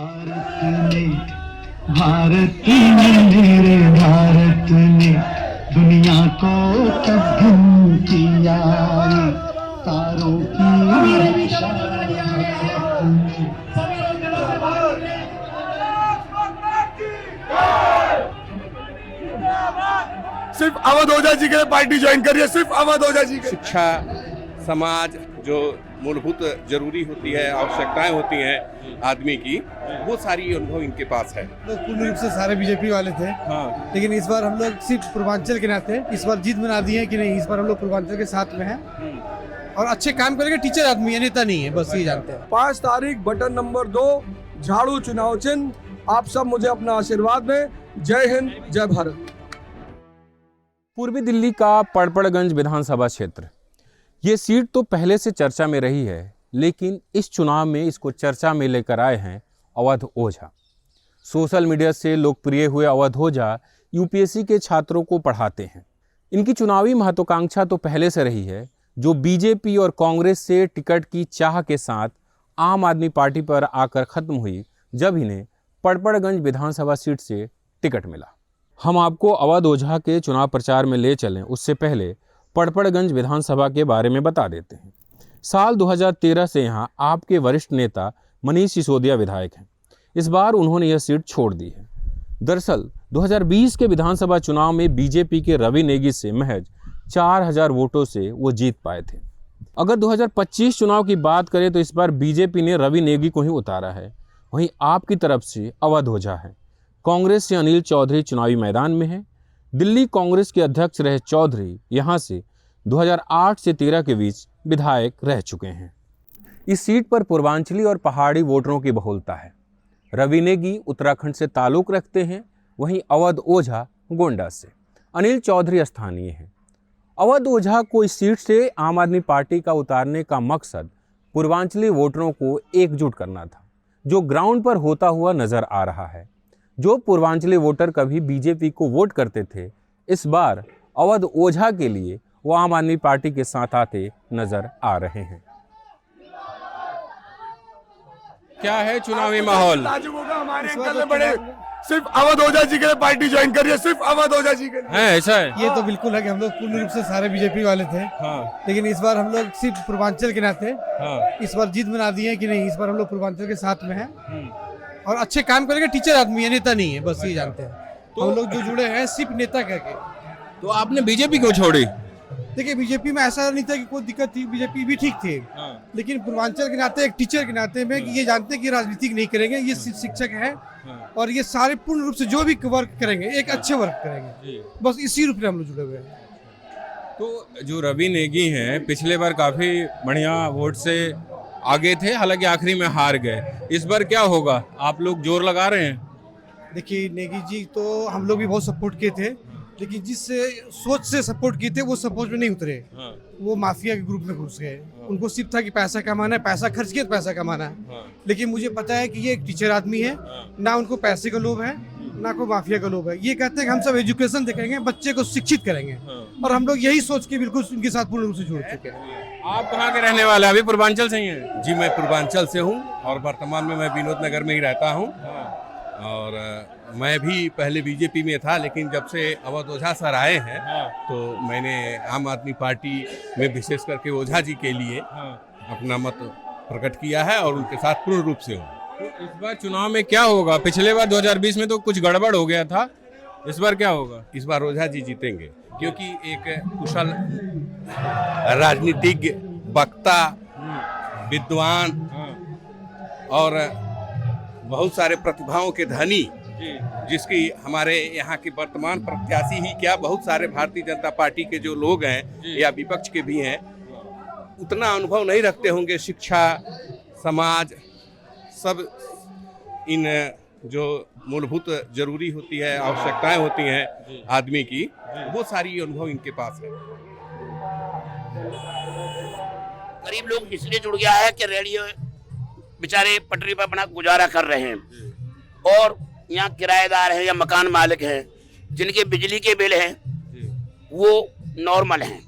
भारत ने मेरे भारत ने दुनिया को तब्दील किया, तारों की सिर्फ अवध ओझा जी के लिए पार्टी ज्वाइन करिए, सिर्फ अवध ओझा जी के। शिक्षा, समाज, जो मूलभूत जरूरी होती है, आवश्यकताएं होती हैं आदमी की, वो सारी अनुभव इनके पास है। लोग पूर्ण रूप से सारे बीजेपी वाले थे, लेकिन इस बार हम लोग सिर्फ पूर्वांचल के नाते इस बार जीत बना दी है कि नहीं, इस बार हम लोग पूर्वांचल के साथ में हैं और अच्छे काम करेंगे। टीचर आदमी है, नेता नहीं है, बस ये जानते हैं। 5 तारीख बटन नंबर 2 झाड़ू चुनाव चिन्ह। आप सब मुझे अपना आशीर्वाद दें। जय हिंद, जय भारत। पूर्वी दिल्ली का पड़पड़गंज विधानसभा क्षेत्र, ये सीट तो पहले से चर्चा में रही है, लेकिन इस चुनाव में इसको चर्चा में लेकर आए हैं अवध ओझा। सोशल मीडिया से लोकप्रिय हुए अवध ओझा यूपीएससी के छात्रों को पढ़ाते हैं। इनकी चुनावी महत्वाकांक्षा तो पहले से रही है, जो बीजेपी और कांग्रेस से टिकट की चाह के साथ आम आदमी पार्टी पर आकर खत्म हुई, जब इन्हें पड़पड़गंज विधानसभा सीट से टिकट मिला। हम आपको अवध ओझा के चुनाव प्रचार में ले चलें, उससे पहले पड़पड़गंज विधानसभा के बारे में बता देते हैं। साल 2013 से यहाँ आपके वरिष्ठ नेता मनीष सिसोदिया विधायक हैं। इस बार उन्होंने यह सीट छोड़ दी है। दरअसल 2020 के विधानसभा चुनाव में बीजेपी के रवि नेगी से महज 4000 वोटों से वो जीत पाए थे। अगर 2025 चुनाव की बात करें तो इस बार बीजेपी ने रवि नेगी को ही उतारा है। वहीं आपकी तरफ से अवध ओझा है। कांग्रेस से अनिल चौधरी चुनावी मैदान में है। दिल्ली कांग्रेस के अध्यक्ष रहे चौधरी यहां से 2008 से 13 के बीच विधायक रह चुके हैं। इस सीट पर पूर्वांचली और पहाड़ी वोटरों की बहुलता है। रवि नेगी उत्तराखंड से ताल्लुक रखते हैं, वहीं अवध ओझा गोंडा से। अनिल चौधरी स्थानीय हैं। अवध ओझा को इस सीट से आम आदमी पार्टी का उतारने का मकसद पूर्वांचली वोटरों को एकजुट करना था, जो ग्राउंड पर होता हुआ नजर आ रहा है। जो पूर्वांचली वोटर कभी बीजेपी को वोट करते थे, इस बार अवध ओझा के लिए वो आम आदमी पार्टी के साथ आते नजर आ रहे हैं। क्या है चुनावी माहौल? हमारे अंकल बड़े, सिर्फ अवध ओझा जी के लिए पार्टी ज्वाइन करिए, सिर्फ अवध ओझा जी के लिए। ऐसा है? ये तो बिल्कुल है कि हम लोग पूर्ण रूप से सारे बीजेपी वाले थे, लेकिन इस बार हम लोग सिर्फ पूर्वांचल के नाते इस बार जीत बना दी है कि नहीं, इस बार हम लोग पूर्वांचल के साथ में हैं और अच्छे काम करेंगे। टीचर आदमी है, नेता नहीं है, बस ये जानते हैं। तो हम लोग जो जुड़े हैं सिर्फ नेता करके। तो आपने बीजेपी क्यों छोड़ी? देखिए, बीजेपी में ऐसा नहीं था कि कोई दिक्कत थी, बीजेपी भी ठीक थे, लेकिन पूर्वांचल के नाते एक टीचर के नाते में कि ये जानते हैं कि राजनीतिक नहीं करेंगे, ये शिक्षक हैं और ये सारे पूर्ण रूप से जो भी वर्क करेंगे एक अच्छे वर्क करेंगे, बस इसी रूप में हम लोग जुड़े हुए हैं। तो जो रवि नेगी हैं, पिछले बार काफी बढ़िया वोट से आगे थे, हालांकि आखिरी में हार गए। इस बार क्या होगा? आप लोग जोर लगा रहे हैं? देखिए, नेगी जी तो हम लोग भी बहुत सपोर्ट किए थे, लेकिन जिस सोच से सपोर्ट किए थे वो सपोर्ट में नहीं उतरे। वो माफिया के ग्रुप में घुस गए। उनको सिर्फ था कि पैसा कमाना है, पैसा खर्च किया तो पैसा कमाना है। लेकिन मुझे पता है कि ये एक टीचर आदमी है, ना उनको पैसे का लोभ है ना कोई माफिया का लोभ है। ये कहते हैं कि हम सब एजुकेशन देखेंगे, बच्चे को शिक्षित करेंगे, और हम लोग यही सोच के बिल्कुल उनके साथ पूर्ण रूप से जुड़ चुके हैं। आप कहाँ के रहने वाले? अभी पूर्वांचल से ही हैं? जी, मैं पूर्वांचल से हूँ और वर्तमान में मैं विनोद नगर में ही रहता हूँ। और मैं भी पहले बीजेपी में था, लेकिन जब से अवध ओझा सर आए हैं तो मैंने आम आदमी पार्टी में विशेष करके ओझा जी के लिए अपना मत प्रकट किया है और उनके साथ पूर्ण रूप से हूँ। तो इस बार चुनाव में क्या होगा? पिछले बार 2020 में तो कुछ गड़बड़ हो गया था, इस बार क्या होगा? इस बार ओझा जी जीतेंगे, क्योंकि एक कुशल राजनीतिज्ञ, वक्ता, विद्वान और बहुत सारे प्रतिभाओं के धनी, जिसकी हमारे यहाँ के वर्तमान प्रत्याशी ही क्या, बहुत सारे भारतीय जनता पार्टी के जो लोग हैं या विपक्ष के भी हैं, उतना अनुभव नहीं रखते होंगे। शिक्षा, समाज, सब इन जो मूलभूत जरूरी होती है, आवश्यकताएं होती हैं आदमी की, वो सारी अनुभव इनके पास है। गरीब लोग इसलिए जुड़ गया है कि रेडियो बेचारे पटरी पर अपना गुजारा कर रहे हैं, और यहाँ किराएदार हैं या मकान मालिक हैं जिनके बिजली के बिल हैं वो नॉर्मल हैं,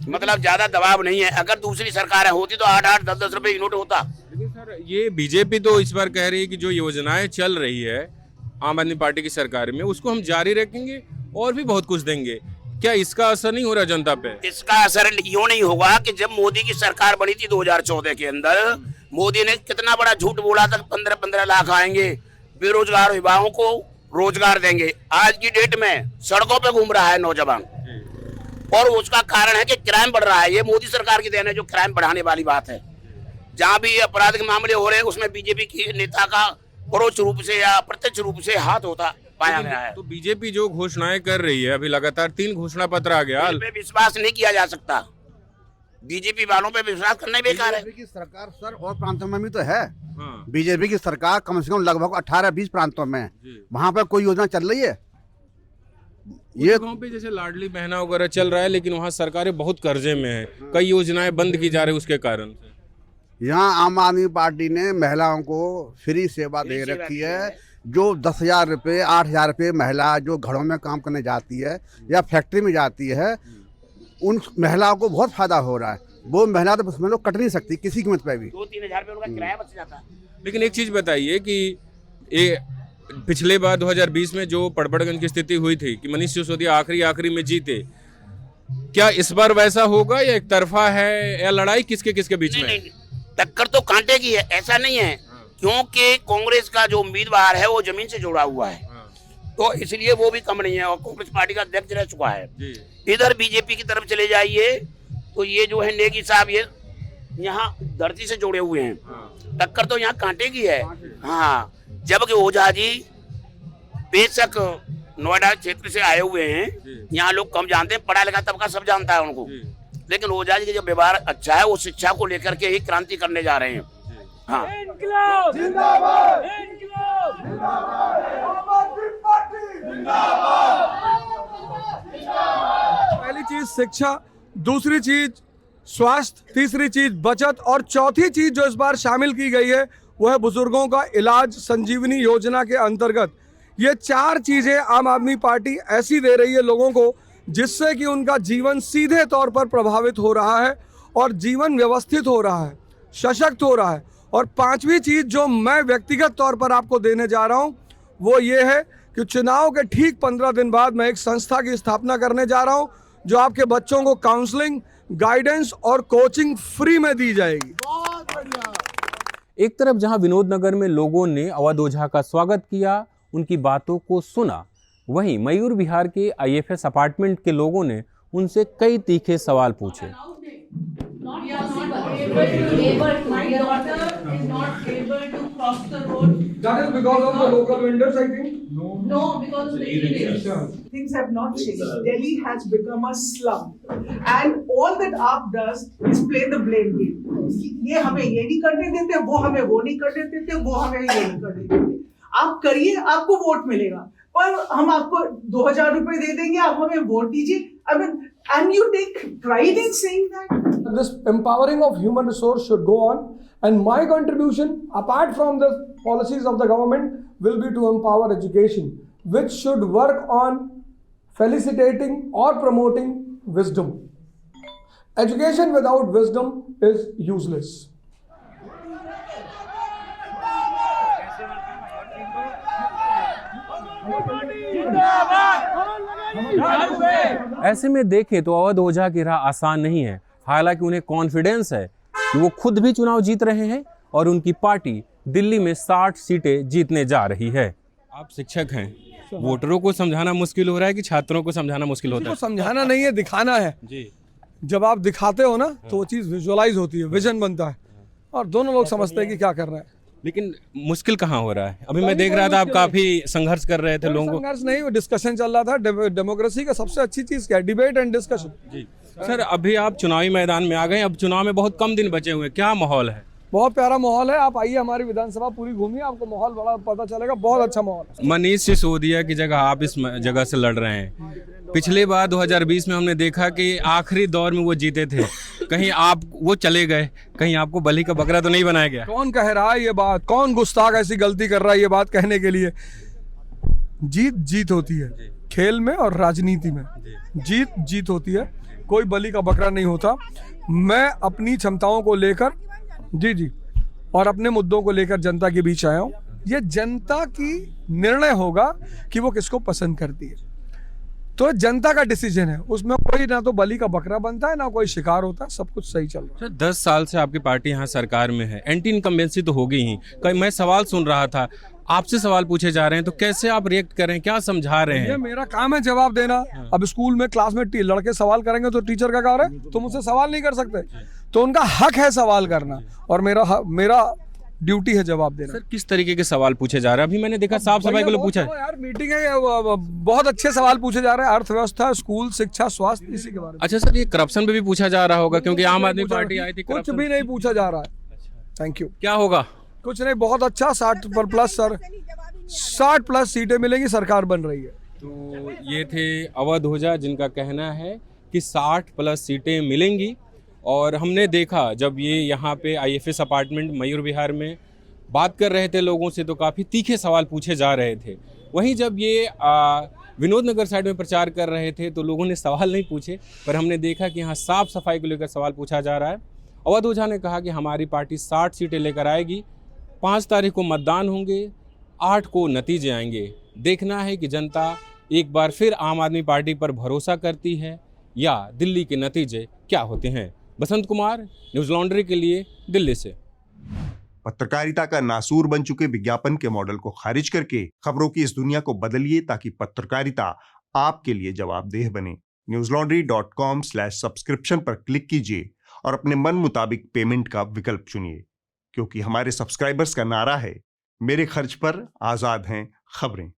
मतलब ज्यादा दबाव नहीं है। अगर दूसरी सरकार होती तो 8-8, 10-10 रुपए यूनिट होता। लेकिन सर ये बीजेपी तो इस बार कह रही है कि जो योजनाएं चल रही है आम आदमी पार्टी की सरकार में उसको हम जारी रखेंगे और भी बहुत कुछ देंगे। क्या इसका असर नहीं हो रहा जनता पे? इसका असर यूं नहीं होगा कि जब मोदी की सरकार बनी थी 2014 के अंदर, मोदी ने कितना बड़ा झूठ बोला था, 15-15 लाख आएंगे, बेरोजगार युवाओं को रोजगार देंगे। आज की डेट में सड़कों पे घूम रहा है नौजवान, और उसका कारण है कि क्राइम बढ़ रहा है। ये मोदी सरकार की देन है जो क्राइम बढ़ाने वाली बात है। जहां भी आपराधिक मामले हो रहे हैं उसमें बीजेपी की नेता का परोक्ष रूप से या प्रत्यक्ष रूप से हाथ होता पाया गया है। तो बीजेपी जो घोषणाएं कर रही है, अभी लगातार 3 घोषणा पत्र आ गया। इस पे विश्वास नहीं किया जा सकता। बीजेपी वालों पे विश्वास करना ही बेकार है। बीजेपी की सरकार सर और प्रांतों में भी तो है। हाँ। बीजेपी की सरकार कम से कम लगभग 18-20 प्रांतों में है। वहाँ पर कोई योजना चल रही है? ये गांव पे जैसे लाडली बहना वगैरह चल रहा है, लेकिन वहाँ सरकारें बहुत कर्जे में है, कई योजनाएं बंद की जा रही है उसके कारण। यहाँ आम आदमी पार्टी ने महिलाओं को फ्री सेवा दे रखी है। जो 10,000 रुपये 8,000 रुपये महिला जो घरों में काम करने जाती है या फैक्ट्री में जाती है, उन महिलाओं को बहुत फायदा हो रहा है। वो महिला तो उसमें लोग कट नहीं सकती किसी कीमत पे भी। 2-3 हजार रुपये उनका किराया बच जाता है। लेकिन एक चीज बताइए कि ये पिछले बार 2020 में जो पड़पड़गंज की स्थिति हुई थी कि मनीष सिसोदिया आखिरी में जीते, क्या इस बार वैसा होगा या एक तरफा है या लड़ाई किसके बीच में? नहीं, टक्कर तो कांटे की है, ऐसा नहीं है, क्योंकि कांग्रेस का जो उम्मीदवार है वो जमीन से जुड़ा हुआ है, तो इसलिए वो भी कम नहीं है और कांग्रेस पार्टी का अध्यक्ष रह चुका है। इधर बीजेपी की तरफ चले जाइए तो ये जो है नेगी साहब, ये यहाँ धरती से जुड़े हुए हैं। टक्कर तो यहाँ कांटे की है। हाँ, जबकि ओझा जी बेशक नोएडा क्षेत्र से आए हुए हैं, यहाँ लोग कम जानते हैं, पढ़ा लिखा तबका सब जानता है उनको, लेकिन ओझा जी का जो व्यवहार अच्छा है वो शिक्षा को लेकर के ही क्रांति करने जा रहे हैं। हाँ, पहली चीज शिक्षा, दूसरी चीज स्वास्थ्य, तीसरी चीज बचत और चौथी चीज जो इस बार शामिल की गई है वो है बुजुर्गों का इलाज संजीवनी योजना के अंतर्गत। ये 4 चीजें आम आदमी पार्टी ऐसी दे रही है लोगों को जिससे कि उनका जीवन सीधे तौर पर प्रभावित हो रहा है और जीवन व्यवस्थित हो रहा है, सशक्त हो रहा है। और 5वीं चीज जो मैं व्यक्तिगत तौर पर आपको देने जा रहा हूं वो ये है कि चुनाव के ठीक 15 दिन बाद मैं एक संस्था की स्थापना करने जा रहा हूं जो आपके बच्चों को काउंसलिंग, गाइडेंस और कोचिंग फ्री में दी जाएगी। एक तरफ जहां विनोद नगर में लोगों ने अवध ओझा का स्वागत किया, उनकी बातों को सुना, वहीं मयूर विहार के IFS अपार्टमेंट के लोगों ने उनसे कई तीखे सवाल पूछे। We are not able to. My daughter is not able to cross the road. That is because of the local vendors, I think. No, because of the e-rickshaws. Things have not changed. Delhi has become a slum, and all that AAP does is play the blame game. ये हमें ये नहीं करने देते, वो हमें वो नहीं करने देते, वो हमें ये नहीं करने देते। आप करिए, आपको वोट मिलेगा, पर हम आपको 2,000 रुपए दे देंगे, आप हमें वोट दीजिए। I mean, and you take pride in saying that. This empowering of human resource should go on, and my contribution, apart from the policies of the government, will be to empower education, which should work on felicitating or promoting wisdom. Education without wisdom is useless. ऐसे में देखें तो अवध ओझा की राह आसान नहीं है। हालांकि उन्हें कॉन्फिडेंस है कि वो खुद भी चुनाव जीत रहे हैं और उनकी पार्टी दिल्ली में 60 सीटें जीतने जा रही है। आप शिक्षक हैं, वोटरों को समझाना मुश्किल हो रहा है कि छात्रों को समझाना मुश्किल होता है? समझाना नहीं है, दिखाना है जी। जब आप दिखाते हो ना तो वो चीज़ विजुअलाइज होती है, विजन बनता है और दोनों लोग समझते हैं कि क्या कर रहा है। लेकिन मुश्किल कहाँ हो रहा है? अभी मैं देख रहा था आप काफी संघर्ष कर रहे थे लोगों को। संघर्ष नहीं, वो डिस्कशन चल रहा था। डेमोक्रेसी का सबसे अच्छी चीज क्या है? Debate and discussion. जी सर, अभी आप चुनावी मैदान में आ गए, अब चुनाव में बहुत कम दिन बचे हुए हैं, क्या माहौल है? बहुत प्यारा माहौल है। आप आइए हमारी विधानसभा पूरी घूमिए, आपको माहौल बड़ा पता चलेगा। बहुत अच्छा माहौल है। मनीष सिसोदिया की जगह आप इस जगह से लड़ रहे हैं। पिछले बार 2020 में हमने देखा कि आखिरी दौर में वो जीते थे, कहीं आप वो चले गए, कहीं आपको बलि का बकरा तो नहीं बनाया गया? कौन कह रहा है ये बात? कौन गुस्ताख ऐसी गलती कर रहा है ये बात कहने के लिए? जीत जीत होती है खेल में और राजनीति में, जीत जीत होती है। कोई बलि का बकरा नहीं होता। मैं अपनी क्षमताओं को लेकर जी और अपने मुद्दों को लेकर जनता के बीच आया हूँ। ये जनता की निर्णय होगा कि वो किसको पसंद करती है, तो जनता का डिसीजन है, उसमें कोई ना तो बलि का बकरा बनता है ना कोई शिकार होता है, सब कुछ सही चल रहा है। 10 साल से आपकी पार्टी यहाँ सरकार में है, एंटी इनकम्बेंसी तो होगी ही। मैं सवाल सुन रहा था, आपसे सवाल पूछे जा रहे हैं, तो कैसे आप रिएक्ट कर रहे हैं, क्या समझा रहे ये हैं? मेरा काम है जवाब देना। अब स्कूल में क्लास में लड़के सवाल करेंगे तो टीचर का कार्य है, तुम मुझसे सवाल नहीं कर सकते, तो उनका हक है सवाल करना और मेरा ड्यूटी है जवाब देना। सर किस तरीके के सवाल पूछे जा रहे हैं? अभी मैंने देखा साफ सफाई को लोग पूछा है। यार मीटिंग है, बहुत अच्छे सवाल पूछे जा रहे हैं, अर्थव्यवस्था, स्कूल, शिक्षा, स्वास्थ्य, इसी के बारे में। अच्छा सर, ये करप्शन पे भी पूछा जा रहा होगा क्योंकि आम आदमी पार्टी आई थी। कुछ भी नहीं पूछा जा रहा है। Thank you. क्या होगा? कुछ नहीं, बहुत अच्छा 60+ सर 60+ सीटें मिलेंगी, सरकार बन रही है। तो ये थे अवध ओझा जिनका कहना है कि 60+ सीटें मिलेंगी। और हमने देखा जब ये यहाँ पे IFS अपार्टमेंट मयूर विहार में बात कर रहे थे लोगों से, तो काफ़ी तीखे सवाल पूछे जा रहे थे। वहीं जब ये विनोद नगर साइड में प्रचार कर रहे थे तो लोगों ने सवाल नहीं पूछे, पर हमने देखा कि यहाँ साफ सफाई को लेकर सवाल पूछा जा रहा है। अवध ओझा ने कहा कि हमारी पार्टी 60 सीटें लेकर आएगी, 5 तारीख को मतदान होंगे, 8 को नतीजे आएंगे। देखना है कि जनता एक बार फिर आम आदमी पार्टी पर भरोसा करती है या दिल्ली के नतीजे क्या होते हैं। बसंत कुमार, न्यूज़ लॉन्ड्री के लिए, दिल्ली से। पत्रकारिता का नासूर बन चुके विज्ञापन के मॉडल को खारिज करके खबरों की इस दुनिया को बदलिए ताकि पत्रकारिता आपके लिए जवाबदेह बने। newslaundry.com/subscription पर क्लिक कीजिए और अपने मन मुताबिक पेमेंट का विकल्प चुनिए, क्योंकि हमारे सब्सक्राइबर्स का नारा है, मेरे खर्च पर आजाद हैं खबरें।